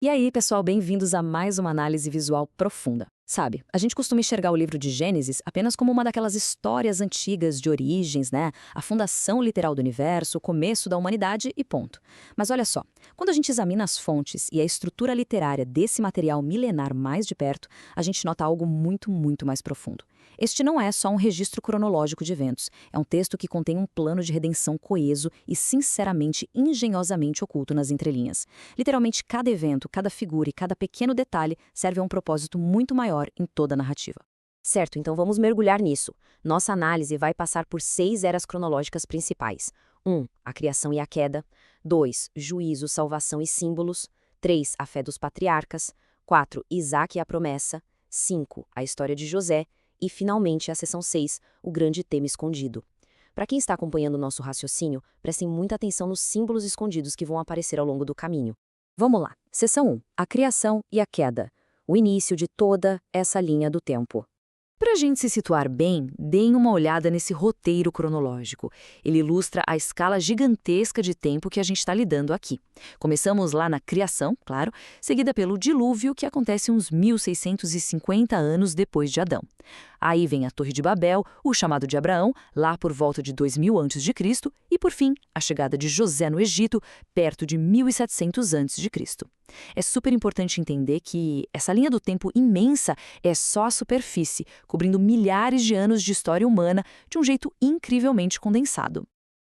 E aí, pessoal, bem-vindos a mais uma análise visual profunda. Sabe, a gente costuma enxergar o livro de Gênesis apenas como uma daquelas histórias antigas de origens, né? A fundação literal do universo, o começo da humanidade e ponto. Mas olha só, quando a gente examina as fontes e a estrutura literária desse material milenar mais de perto, a gente nota algo muito, muito mais profundo. Este não é só um registro cronológico de eventos, é um texto que contém um plano de redenção coeso e, sinceramente, engenhosamente oculto nas entrelinhas. Literalmente, cada evento, cada figura e cada pequeno detalhe serve a um propósito muito maior em toda a narrativa. Certo, então vamos mergulhar nisso. Nossa análise vai passar por 6 eras cronológicas principais. 1. A criação e a queda. 2. Juízo, salvação e símbolos. 3. A fé dos patriarcas. 4. Isaac e a promessa. 5. A história de José. E, finalmente, a seção 6, o grande tema escondido. Para quem está acompanhando o nosso raciocínio, prestem muita atenção nos símbolos escondidos que vão aparecer ao longo do caminho. Vamos lá. Seção 1. A criação e a queda. O início de toda essa linha do tempo. Para a gente se situar bem, deem uma olhada nesse roteiro cronológico. Ele ilustra a escala gigantesca de tempo que a gente está lidando aqui. Começamos lá na criação, claro, seguida pelo dilúvio, que acontece uns 1650 anos depois de Adão. Aí vem a Torre de Babel, o chamado de Abraão, lá por volta de 2000 a.C., e, por fim, a chegada de José no Egito, perto de 1700 a.C. É super importante entender que essa linha do tempo imensa é só a superfície, cobrindo milhares de anos de história humana de um jeito incrivelmente condensado.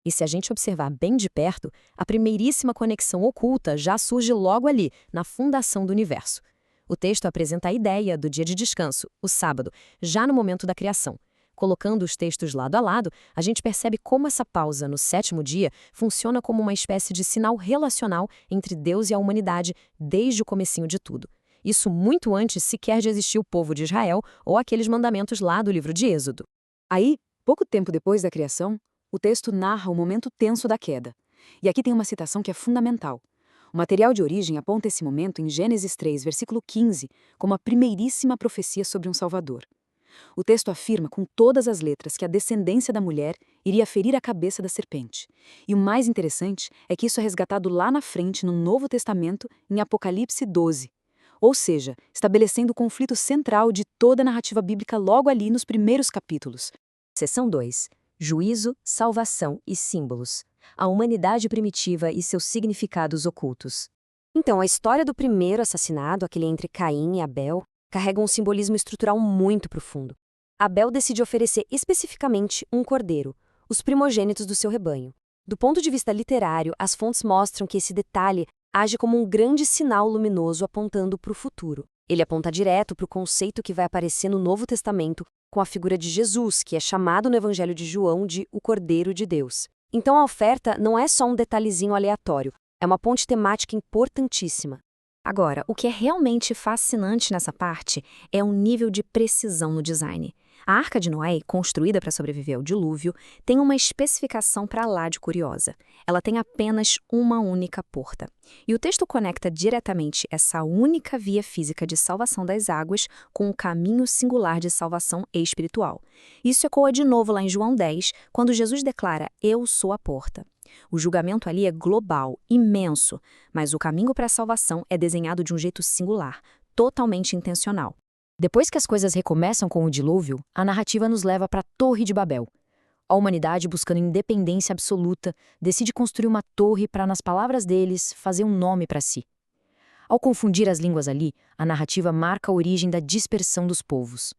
E se a gente observar bem de perto, a primeiríssima conexão oculta já surge logo ali, na fundação do universo. O texto apresenta a ideia do dia de descanso, o sábado, já no momento da criação. Colocando os textos lado a lado, a gente percebe como essa pausa no sétimo dia funciona como uma espécie de sinal relacional entre Deus e a humanidade desde o comecinho de tudo. Isso muito antes sequer de existir o povo de Israel ou aqueles mandamentos lá do livro de Êxodo. Aí, pouco tempo depois da criação, o texto narra o momento tenso da queda. E aqui tem uma citação que é fundamental. O material de origem aponta esse momento em Gênesis 3, versículo 15, como a primeiríssima profecia sobre um Salvador. O texto afirma com todas as letras que a descendência da mulher iria ferir a cabeça da serpente. E o mais interessante é que isso é resgatado lá na frente no Novo Testamento, em Apocalipse 12. Ou seja, estabelecendo o conflito central de toda a narrativa bíblica logo ali nos primeiros capítulos. Seção 2. Juízo, salvação e símbolos. A humanidade primitiva e seus significados ocultos. Então, a história do primeiro assassinato, aquele entre Caim e Abel, carrega um simbolismo estrutural muito profundo. Abel decide oferecer especificamente um cordeiro, os primogênitos do seu rebanho. Do ponto de vista literário, as fontes mostram que esse detalhe age como um grande sinal luminoso apontando para o futuro. Ele aponta direto para o conceito que vai aparecer no Novo Testamento com a figura de Jesus, que é chamado no Evangelho de João de o Cordeiro de Deus. Então a oferta não é só um detalhezinho aleatório, é uma ponte temática importantíssima. Agora, o que é realmente fascinante nessa parte é o nível de precisão no design. A Arca de Noé, construída para sobreviver ao dilúvio, tem uma especificação para lá de curiosa. Ela tem apenas uma única porta. E o texto conecta diretamente essa única via física de salvação das águas com o caminho singular de salvação espiritual. Isso ecoa de novo lá em João 10, quando Jesus declara: "Eu sou a porta". O julgamento ali é global, imenso, mas o caminho para a salvação é desenhado de um jeito singular, totalmente intencional. Depois que as coisas recomeçam com o dilúvio, a narrativa nos leva para a Torre de Babel. A humanidade, buscando independência absoluta, decide construir uma torre para, nas palavras deles, fazer um nome para si. Ao confundir as línguas ali, a narrativa marca a origem da dispersão dos povos.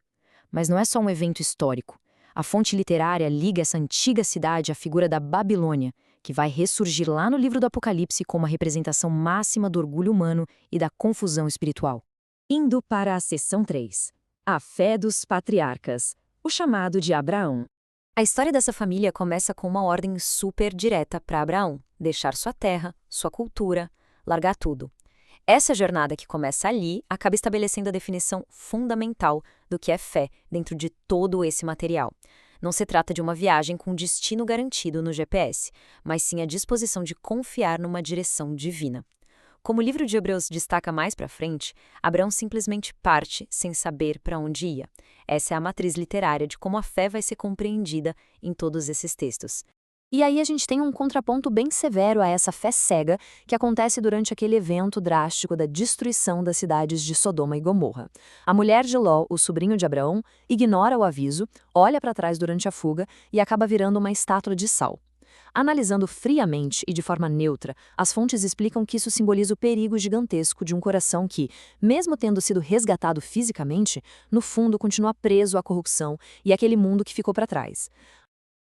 Mas não é só um evento histórico. A fonte literária liga essa antiga cidade à figura da Babilônia, que vai ressurgir lá no livro do Apocalipse como a representação máxima do orgulho humano e da confusão espiritual. Indo para a seção 3. A fé dos patriarcas. O chamado de Abraão. A história dessa família começa com uma ordem super direta para Abraão: deixar sua terra, sua cultura, largar tudo. Essa jornada que começa ali acaba estabelecendo a definição fundamental do que é fé dentro de todo esse material. Não se trata de uma viagem com destino garantido no GPS, mas sim a disposição de confiar numa direção divina. Como o livro de Hebreus destaca mais para frente, Abraão simplesmente parte sem saber para onde ia. Essa é a matriz literária de como a fé vai ser compreendida em todos esses textos. E aí a gente tem um contraponto bem severo a essa fé cega que acontece durante aquele evento drástico da destruição das cidades de Sodoma e Gomorra. A mulher de Ló, o sobrinho de Abraão, ignora o aviso, olha para trás durante a fuga e acaba virando uma estátua de sal. Analisando friamente e de forma neutra, as fontes explicam que isso simboliza o perigo gigantesco de um coração que, mesmo tendo sido resgatado fisicamente, no fundo continua preso à corrupção e àquele mundo que ficou para trás.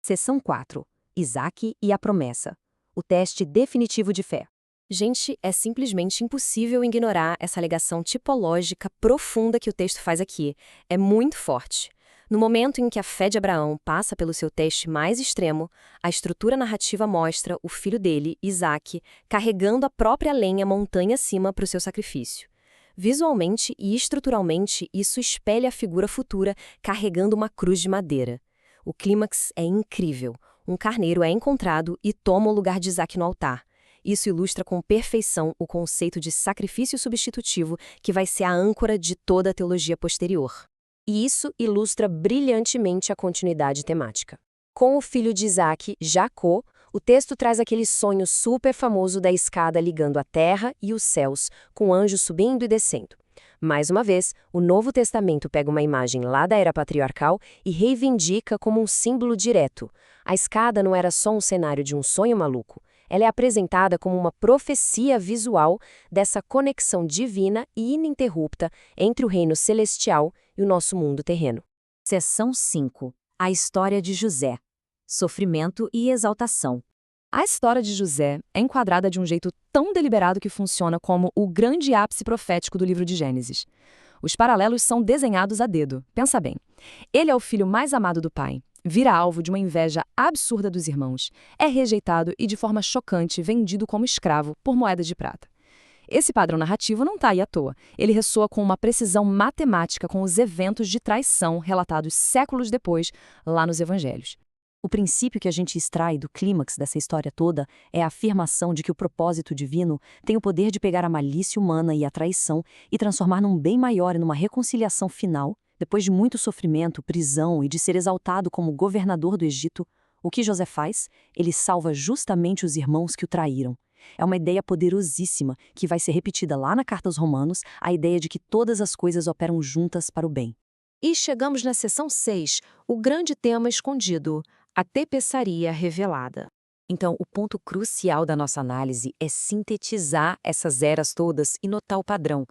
Seção 4. Isaque e a promessa. O teste definitivo de fé. Gente, é simplesmente impossível ignorar essa alegação tipológica profunda que o texto faz aqui. É muito forte. No momento em que a fé de Abraão passa pelo seu teste mais extremo, a estrutura narrativa mostra o filho dele, Isaque, carregando a própria lenha montanha acima para o seu sacrifício. Visualmente e estruturalmente, isso espelha a figura futura carregando uma cruz de madeira. O clímax é incrível. Um carneiro é encontrado e toma o lugar de Isaque no altar. Isso ilustra com perfeição o conceito de sacrifício substitutivo que vai ser a âncora de toda a teologia posterior. E isso ilustra brilhantemente a continuidade temática. Com o filho de Isaque, Jacó, o texto traz aquele sonho super famoso da escada ligando a terra e os céus, com anjos subindo e descendo. Mais uma vez, o Novo Testamento pega uma imagem lá da era patriarcal e reivindica como um símbolo direto. A escada não era só um cenário de um sonho maluco. Ela é apresentada como uma profecia visual dessa conexão divina e ininterrupta entre o reino celestial e o nosso mundo terreno. Seção 5. A história de José. Sofrimento e exaltação. A história de José é enquadrada de um jeito tão deliberado que funciona como o grande ápice profético do livro de Gênesis. Os paralelos são desenhados a dedo. Pensa bem. Ele é o filho mais amado do pai, vira alvo de uma inveja absurda dos irmãos, é rejeitado e de forma chocante vendido como escravo por moedas de prata. Esse padrão narrativo não está aí à toa. Ele ressoa com uma precisão matemática com os eventos de traição relatados séculos depois, lá nos evangelhos. O princípio que a gente extrai do clímax dessa história toda é a afirmação de que o propósito divino tem o poder de pegar a malícia humana e a traição e transformar num bem maior e numa reconciliação final, depois de muito sofrimento, prisão e de ser exaltado como governador do Egito. O que José faz? Ele salva justamente os irmãos que o traíram. É uma ideia poderosíssima que vai ser repetida lá na Carta aos Romanos, a ideia de que todas as coisas operam juntas para o bem. E chegamos na seção 6, o grande tema escondido, a tapeçaria revelada. Então, o ponto crucial da nossa análise é sintetizar essas eras todas e notar o padrão.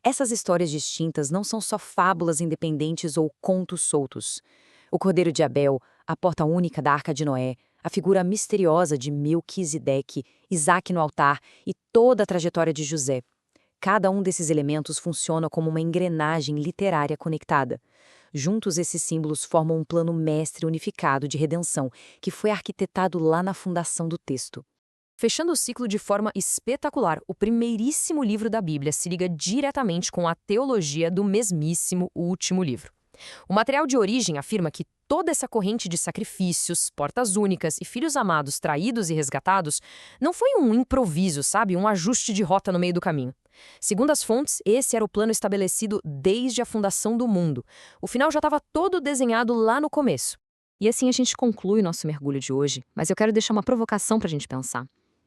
Essas histórias distintas não são só fábulas independentes ou contos soltos. O Cordeiro de Abel, a porta única da Arca de Noé, a figura misteriosa de Melquisedeque, Isaque no altar e toda a trajetória de José. Cada um desses elementos funciona como uma engrenagem literária conectada. Juntos, esses símbolos formam um plano mestre unificado de redenção, que foi arquitetado lá na fundação do texto. Fechando o ciclo de forma espetacular, o primeiríssimo livro da Bíblia se liga diretamente com a teologia do mesmíssimo último livro. O material de origem afirma que toda essa corrente de sacrifícios, portas únicas e filhos amados traídos e resgatados não foi um improviso, sabe? Um ajuste de rota no meio do caminho. Segundo as fontes, esse era o plano estabelecido desde a fundação do mundo. O final já estava todo desenhado lá no começo. E assim a gente conclui nosso mergulho de hoje, mas eu quero deixar uma provocação para a gente pensar.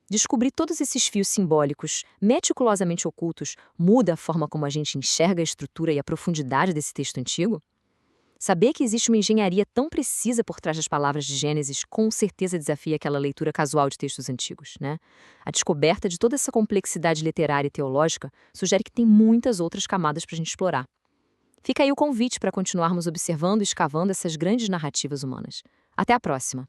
Descobrir todos esses fios simbólicos, meticulosamente ocultos, muda a forma como a gente enxerga a estrutura e a profundidade desse texto antigo? Saber que existe uma engenharia tão precisa por trás das palavras de Gênesis com certeza desafia aquela leitura casual de textos antigos, né? A descoberta de toda essa complexidade literária e teológica sugere que tem muitas outras camadas para a gente explorar. Fica aí o convite para continuarmos observando e escavando essas grandes narrativas humanas. Até a próxima!